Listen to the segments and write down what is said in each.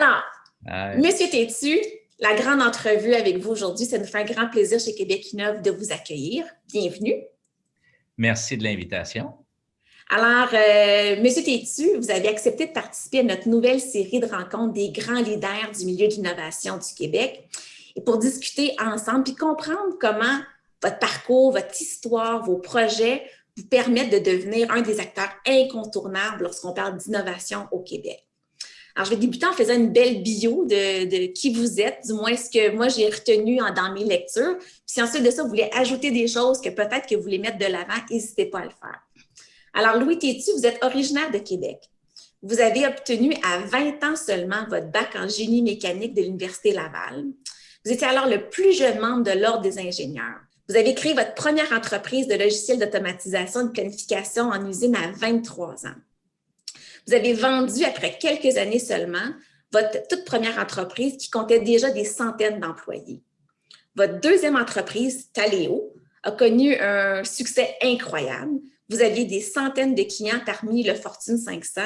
Alors, Ouais. Monsieur Tétu, la grande entrevue avec vous aujourd'hui, ça nous fait un grand plaisir chez Québec Innove de vous accueillir. Bienvenue. Merci de l'invitation. Alors, Monsieur Tétu, vous avez accepté de participer à notre nouvelle série de rencontres des grands leaders du milieu de l'innovation du Québec. Et pour discuter ensemble puis comprendre comment votre parcours, votre histoire, vos projets vous permettent de devenir un des acteurs incontournables lorsqu'on parle d'innovation au Québec. Alors, je vais débuter en faisant une belle bio de qui vous êtes, du moins ce que moi j'ai retenu dans mes lectures. Puis si ensuite de ça, vous voulez ajouter des choses que peut-être que vous voulez mettre de l'avant, n'hésitez pas à le faire. Alors, Louis Tétu, vous êtes originaire de Québec. Vous avez obtenu à 20 ans seulement votre bac en génie mécanique de l'Université Laval. Vous étiez alors le plus jeune membre de l'Ordre des ingénieurs. Vous avez créé votre première entreprise de logiciels d'automatisation et de planification en usine à 23 ans. Vous avez vendu, après quelques années seulement, votre toute première entreprise qui comptait déjà des centaines d'employés. Votre deuxième entreprise, Taleo, a connu un succès incroyable. Vous aviez des centaines de clients parmi le Fortune 500.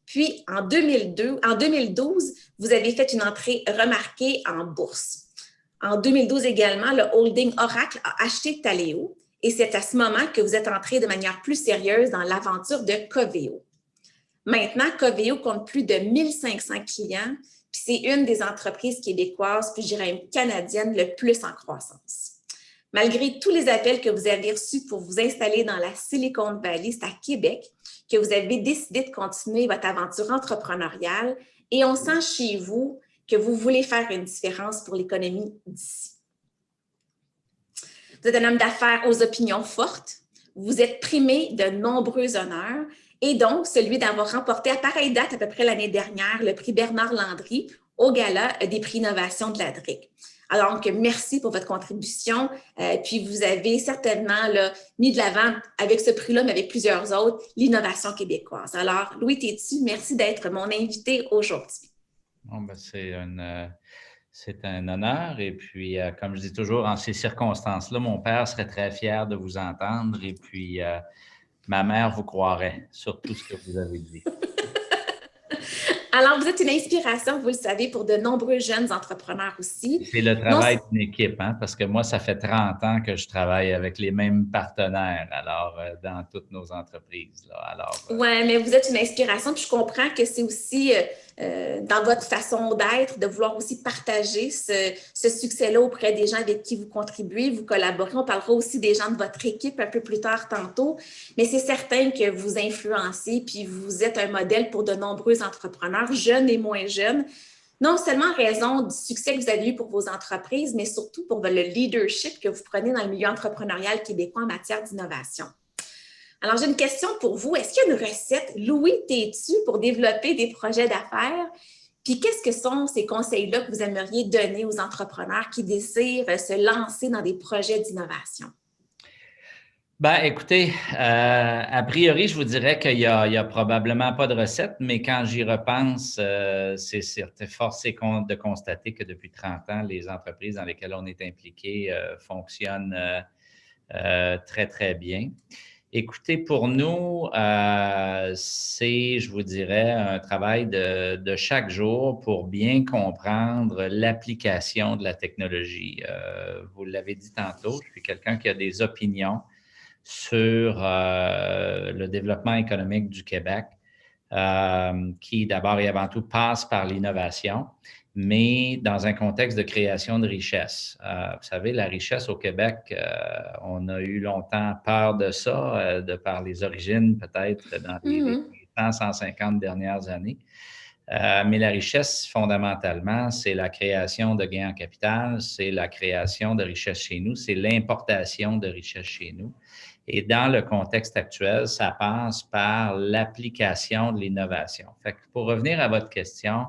Puis, en 2012, vous avez fait une entrée remarquée en bourse. En 2012 également, le holding Oracle a acheté Taleo et c'est à ce moment que vous êtes entré de manière plus sérieuse dans l'aventure de Coveo. Maintenant, Coveo compte plus de 1500 clients, puis c'est une des entreprises québécoises, puis je dirais même canadiennes, le plus en croissance. Malgré tous les appels que vous avez reçus pour vous installer dans la Silicon Valley, c'est à Québec que vous avez décidé de continuer votre aventure entrepreneuriale et on sent chez vous que vous voulez faire une différence pour l'économie d'ici. Vous êtes un homme d'affaires aux opinions fortes, vous êtes primé de nombreux honneurs et donc celui d'avoir remporté à pareille date, à peu près l'année dernière, le prix Bernard Landry au gala des prix innovation de la DRIC. Alors, donc, merci pour votre contribution. Puis, vous avez certainement là, mis de l'avant avec ce prix-là, mais avec plusieurs autres, l'innovation québécoise. Alors, Louis Tétu, merci d'être mon invité aujourd'hui. Bon, ben, c'est un honneur. Et puis, comme je dis toujours, en ces circonstances-là, mon père serait très fier de vous entendre. Et puis, ma mère vous croirait sur tout ce que vous avez dit. Alors, vous êtes une inspiration, vous le savez, pour de nombreux jeunes entrepreneurs aussi. C'est le travail d'une équipe, hein, parce que moi, ça fait 30 ans que je travaille avec les mêmes partenaires, alors, dans toutes nos entreprises. Oui, mais vous êtes une inspiration, puis je comprends que c'est aussi dans votre façon d'être, de vouloir aussi partager ce succès-là auprès des gens avec qui vous contribuez, vous collaborez. On parlera aussi des gens de votre équipe un peu plus tard tantôt, mais c'est certain que vous influencez, puis vous êtes un modèle pour de nombreux entrepreneurs, jeunes et moins jeunes, non seulement en raison du succès que vous avez eu pour vos entreprises, mais surtout pour le leadership que vous prenez dans le milieu entrepreneurial québécois en matière d'innovation. Alors, j'ai une question pour vous. Est-ce qu'il y a une recette Louis Tétu pour développer des projets d'affaires? Puis, qu'est-ce que sont ces conseils-là que vous aimeriez donner aux entrepreneurs qui désirent se lancer dans des projets d'innovation? Ben, écoutez, a priori, je vous dirais qu'il y a probablement pas de recette, mais quand j'y repense, c'est forcé de constater que depuis 30 ans, les entreprises dans lesquelles on est impliqué fonctionnent très, très bien. Écoutez, pour nous, c'est, je vous dirais, un travail de chaque jour pour bien comprendre l'application de la technologie. Vous l'avez dit tantôt, je suis quelqu'un qui a des opinions sur le développement économique du Québec, qui d'abord et avant tout passe par l'innovation, mais dans un contexte de création de richesse. Vous savez, la richesse au Québec, on a eu longtemps peur de ça, de par les origines peut-être dans les 100, 150 dernières années. Mais la richesse, fondamentalement, c'est la création de gains en capital, c'est la création de richesse chez nous, c'est l'importation de richesse chez nous. Et dans le contexte actuel, ça passe par l'application de l'innovation. Fait que pour revenir à votre question,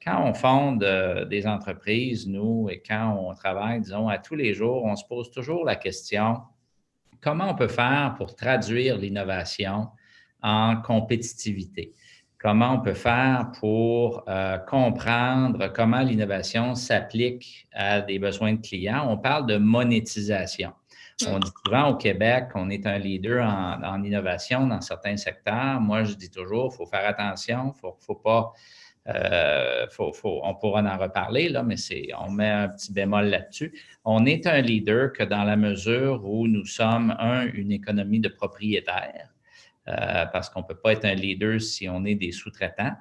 quand on fonde des entreprises, nous, et quand on travaille, disons, à tous les jours, on se pose toujours la question, comment on peut faire pour traduire l'innovation en compétitivité? Comment on peut faire pour comprendre comment l'innovation s'applique à des besoins de clients? On parle de monétisation. On dit souvent au Québec qu'on est un leader en innovation dans certains secteurs. Moi, je dis toujours, il faut faire attention, il ne faut pas On pourra en reparler, là, mais on met un petit bémol là-dessus. On est un leader que dans la mesure où nous sommes, une économie de propriétaires, parce qu'on ne peut pas être un leader si on est des sous-traitants.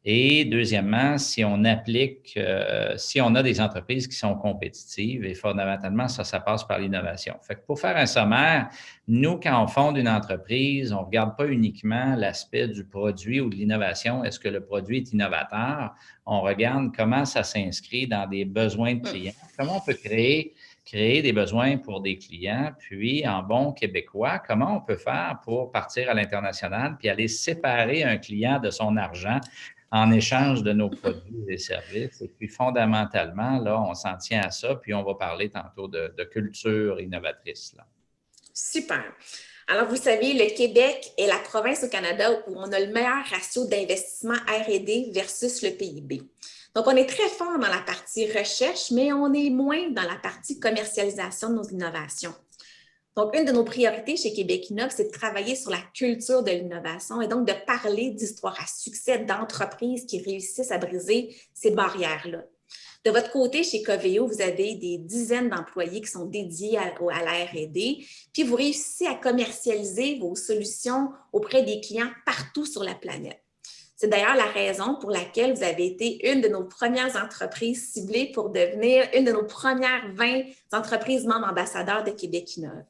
Et deuxièmement, si on a des entreprises qui sont compétitives, et fondamentalement, ça passe par l'innovation. Fait que pour faire un sommaire, nous, quand on fonde une entreprise, on ne regarde pas uniquement l'aspect du produit ou de l'innovation. Est-ce que le produit est innovateur? On regarde comment ça s'inscrit dans des besoins de clients. Comment on peut créer des besoins pour des clients, puis en bon québécois, comment on peut faire pour partir à l'international puis aller séparer un client de son argent en échange de nos produits et services. Et puis, fondamentalement, là, on s'en tient à ça, puis on va parler tantôt de culture innovatrice, là. Super. Alors, vous savez, le Québec est la province au Canada où on a le meilleur ratio d'investissement R&D versus le PIB. Donc, on est très fort dans la partie recherche, mais on est moins dans la partie commercialisation de nos innovations. Donc, une de nos priorités chez Québec Innov, c'est de travailler sur la culture de l'innovation et donc de parler d'histoires à succès d'entreprises qui réussissent à briser ces barrières-là. De votre côté, chez Coveo, vous avez des dizaines d'employés qui sont dédiés à la R&D, puis vous réussissez à commercialiser vos solutions auprès des clients partout sur la planète. C'est d'ailleurs la raison pour laquelle vous avez été une de nos premières entreprises ciblées pour devenir une de nos premières 20 entreprises membres ambassadeurs de Québec Innov.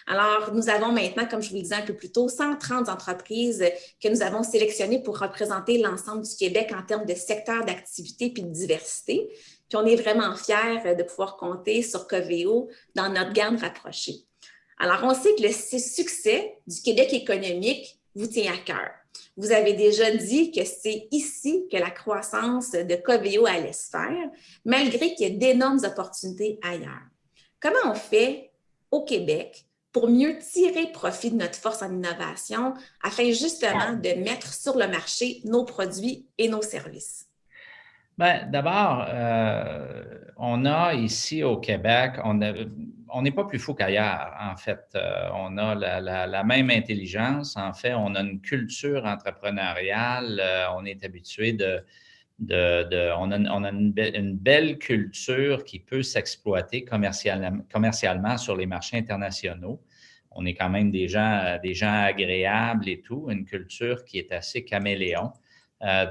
Alors, nous avons maintenant, comme je vous le disais un peu plus tôt, 130 entreprises que nous avons sélectionnées pour représenter l'ensemble du Québec en termes de secteur d'activité puis de diversité. Puis on est vraiment fiers de pouvoir compter sur Coveo dans notre gamme rapprochée. Alors, on sait que le succès du Québec économique vous tient à cœur. Vous avez déjà dit que c'est ici que la croissance de Coveo allait se faire, malgré qu'il y ait d'énormes opportunités ailleurs. Comment on fait au Québec pour mieux tirer profit de notre force en innovation afin justement de mettre sur le marché nos produits et nos services? Bien, d'abord, on a ici au Québec, on n'est pas plus fou qu'ailleurs, en fait. On a la même intelligence. En fait, on a une culture entrepreneuriale. On est habitué on a une belle culture qui peut s'exploiter commercialement sur les marchés internationaux. On est quand même des gens agréables et tout, une culture qui est assez caméléon.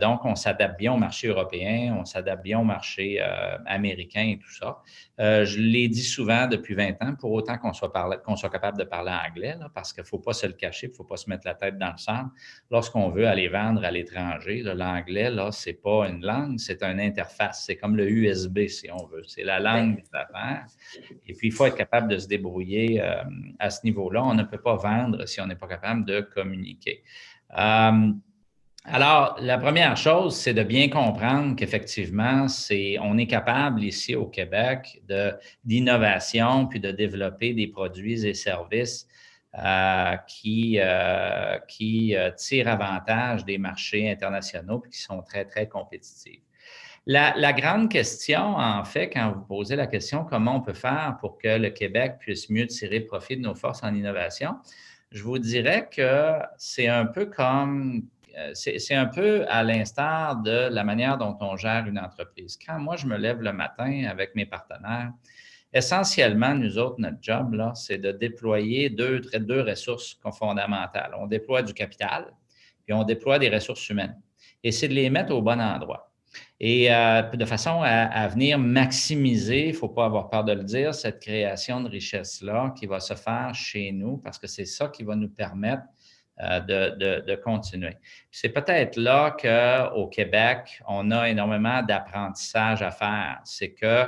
Donc, on s'adapte bien au marché européen, on s'adapte bien au marché américain et tout ça. Je l'ai dit souvent depuis 20 ans, pour autant qu'on soit capable de parler anglais, là, parce qu'il ne faut pas se le cacher, il ne faut pas se mettre la tête dans le sable. Lorsqu'on veut aller vendre à l'étranger, l'anglais, ce n'est pas une langue, c'est une interface. C'est comme le USB, si on veut. C'est la langue des affaires. Et puis, il faut être capable de se débrouiller à ce niveau-là. On ne peut pas vendre si on n'est pas capable de communiquer. Alors, la première chose, c'est de bien comprendre qu'effectivement, on est capable ici au Québec d'innovation puis de développer des produits et services qui tirent avantage des marchés internationaux puis qui sont très, très compétitifs. La grande question, en fait, quand vous posez la question comment on peut faire pour que le Québec puisse mieux tirer profit de nos forces en innovation, je vous dirais que c'est un peu à l'instar de la manière dont on gère une entreprise. Quand moi, je me lève le matin avec mes partenaires, essentiellement, nous autres, notre job, là, c'est de déployer deux ressources fondamentales. On déploie du capital, puis on déploie des ressources humaines. Et c'est de les mettre au bon endroit. Et de façon à venir maximiser, il ne faut pas avoir peur de le dire, cette création de richesse-là qui va se faire chez nous, parce que c'est ça qui va nous permettre de continuer. C'est peut-être là qu'au Québec, on a énormément d'apprentissage à faire. C'est que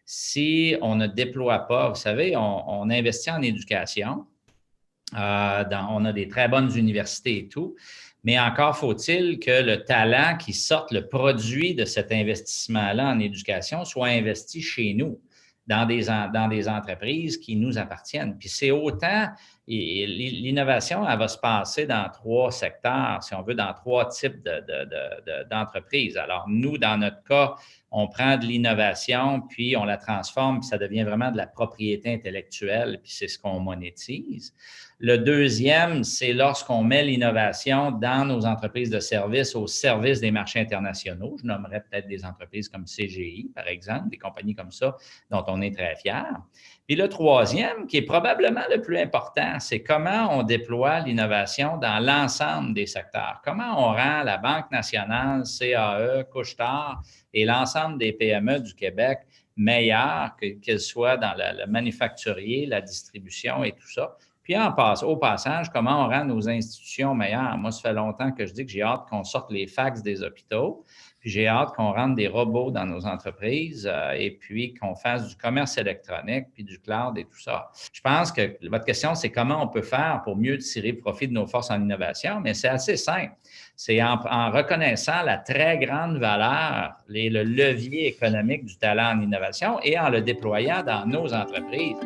si on ne déploie pas, vous savez, on investit en éducation, on a des très bonnes universités et tout, mais encore faut-il que le talent qui sorte, le produit de cet investissement-là en éducation soit investi chez nous, dans des entreprises qui nous appartiennent. Puis c'est autant, l'innovation, elle va se passer dans 3 secteurs, si on veut, dans 3 types d'entreprises. Alors, nous, dans notre cas, on prend de l'innovation, puis on la transforme, puis ça devient vraiment de la propriété intellectuelle, puis c'est ce qu'on monétise. Le deuxième, c'est lorsqu'on met l'innovation dans nos entreprises de services au service des marchés internationaux. Je nommerais peut-être des entreprises comme CGI, par exemple, des compagnies comme ça dont on est très fiers. Puis le troisième, qui est probablement le plus important, c'est comment on déploie l'innovation dans l'ensemble des secteurs. Comment on rend la Banque nationale, CAE, Couche-Tard et l'ensemble des PME du Québec meilleures, qu'elles soient dans le manufacturier, la distribution et tout ça. Puis au passage, comment on rend nos institutions meilleures? Moi, ça fait longtemps que je dis que j'ai hâte qu'on sorte les fax des hôpitaux, puis j'ai hâte qu'on rentre des robots dans nos entreprises et puis qu'on fasse du commerce électronique, puis du cloud et tout ça. Je pense que votre question, c'est comment on peut faire pour mieux tirer profit de nos forces en innovation, mais c'est assez simple. C'est en reconnaissant la très grande valeur, le levier économique du talent en innovation et en le déployant dans nos entreprises.